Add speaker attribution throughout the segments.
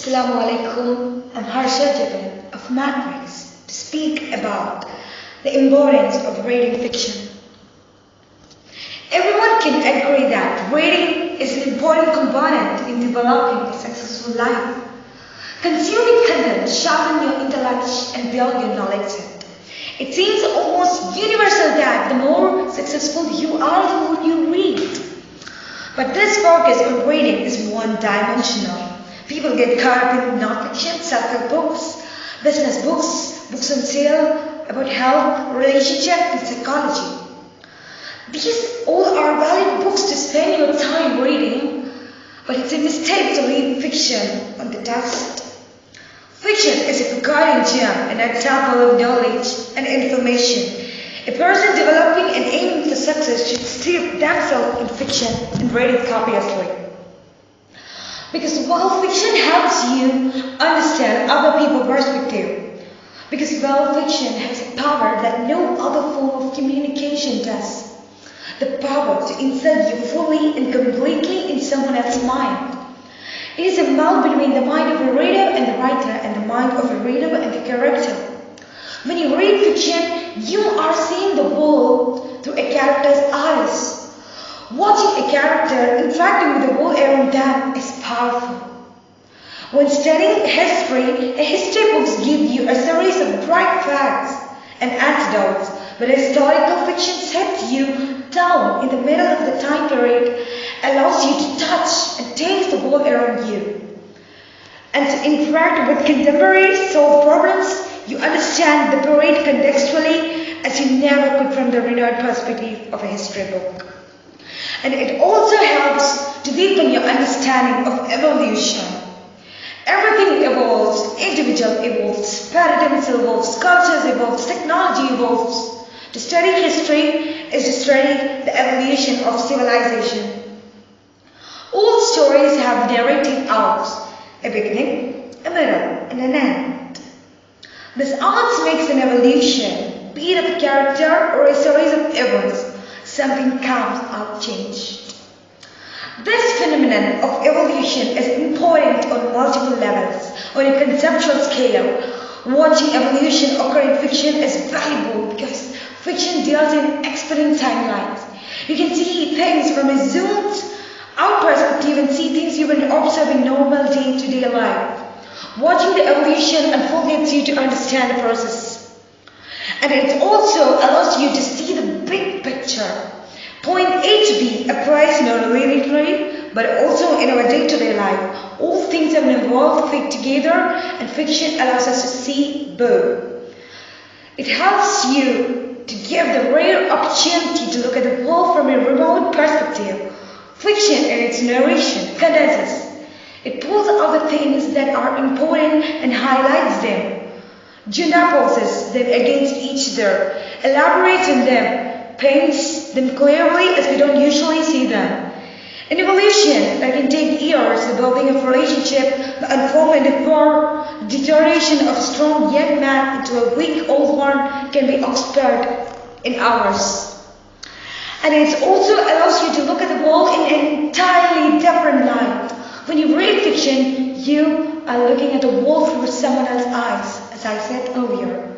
Speaker 1: Assalamu alaikum. I'm Harsha Jebin of Matrix to speak about the importance of reading fiction. Everyone can agree that reading is an important component in developing a successful life. Consuming content sharpens your intellect and builds your knowledge set. It seems almost universal that the more successful you are, the more you read. But this focus on reading is one-dimensional. People get caught up in non-fiction, self-help books, business books, books on sale, about health, relationship, and psychology. These all are valid books to spend your time reading, but it's a mistake to read fiction on the test. Fiction is a forgotten gem, an example of knowledge and information. A person developing and aiming for success should steep themselves in fiction and read it copiously. Because while fiction helps you understand other people's perspective, because fiction has a power that no other form of communication does. The power to insert you fully and completely in someone else's mind. It is a meld between the mind of a reader and the writer and the mind of a reader and the character. When you read fiction, you are seeing the world through a character's eyes. Watching a character interacting with the world around them is powerful. When studying history, a history books give you a series of bright facts and anecdotes, but historical fiction sets you down in the middle of the time period, allows you to touch and taste the world around you. And to interact with contemporaries, solve problems, you understand the period contextually as you never could from the renewed perspective of a history book. And it also helps to deepen your understanding of evolution. Everything evolves, individual evolves, paradigms evolves, cultures evolves, technology evolves. To study history is to study the evolution of civilization. All stories have narrative arcs, a beginning, a middle, and an end. This arc makes an evolution, be it of a character or a series of events. Something comes out changed. This phenomenon of evolution is important on multiple levels. On a conceptual scale, watching evolution occur in fiction is valuable because fiction deals in exponent timelines. You can see things from a zoomed out perspective and see things you will observe in normal day-to-day life. Watching the evolution unfold helps you to understand the process. And it also allows you to see the big picture. Point A to B applies not only literally, but also in our day-to-day life. All things have involved fit together, and fiction allows us to see both. It helps you to give the rare opportunity to look at the world from a remote perspective. Fiction in its narration condenses. It pulls out the things that are important and highlights them. Juxtaposes them against each other, elaborates on them, paints them clearly as we don't usually see them. In evolution that can take years, the building of relationship, the unfoldment of war, the deterioration of a strong young man into a weak old one can be obscured in hours. And it also allows you to look at the world in an entirely different light. When you read fiction, you are looking at the world through someone else's eyes, as I said earlier.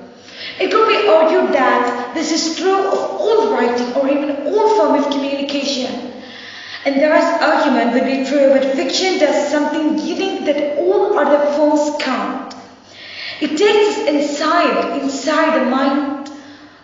Speaker 1: It could be argued that this is true of all writing or even all form of communication. And thus argument would be true, but fiction does something giving that all other forms can't. It takes us inside the mind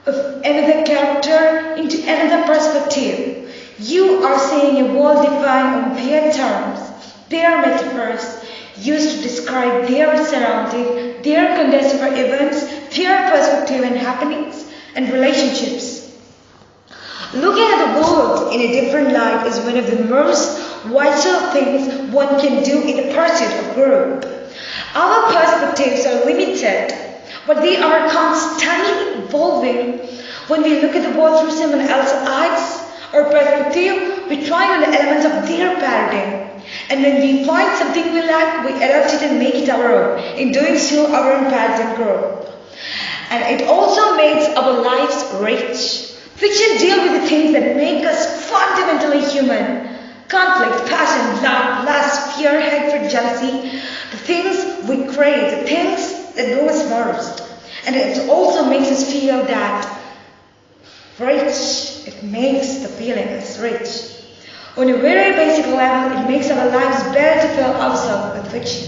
Speaker 1: of another character into another perspective. You are seeing a world defined on their terms, their metaphors, used to describe their surrounding, their context for events, their perspective and happenings and relationships. Looking at the world in a different light is one of the most vital things one can do in the pursuit of growth. Our perspectives are limited, but they are constantly evolving. When we look at the world through someone else's eyes or perspective, we try on the elements of their paradigm. And when we find something we like, we adapt it and make it our own. In doing so, our own paradigm grows. And it also makes our lives rich. Fiction deals with the things that make us fundamentally human. Conflict, passion, love, lust, fear, hatred, jealousy. The things we crave, the things that know us most. And it also makes us feel that rich. It makes the feeling as rich. On a very basic level, it makes our lives better to fill ourselves with fiction.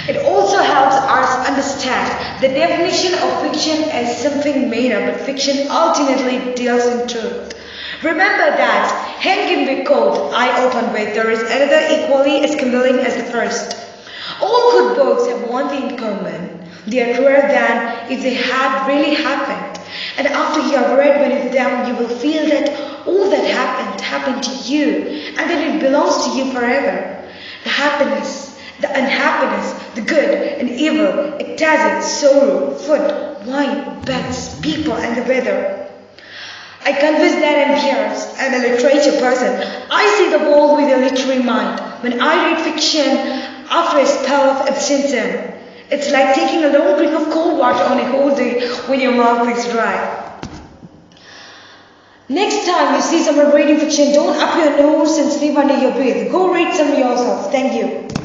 Speaker 1: It also helps us understand the definition of fiction as something made up, but fiction ultimately deals in truth. Remember that hand can be cold, eye open with, there is another equally as compelling as the first. All good books have one thing in common. They are truer than if they had really happened. And after you have read one of them, you will feel that all that happened to you, and that it belongs to you forever. The happiness, the unhappiness, the good and evil, ecstasy, sorrow, food, wine, beds, people, and the weather. I confess that I'm pierced. I'm a literature person. I see the world with a literary mind. When I read fiction, after a spell of absinthe, it's like taking a long drink of cold water on a whole day when your mouth is dry. Next time you see someone reading fiction, don't up your nose and sleep under your breath. Go read some yourself. Thank you.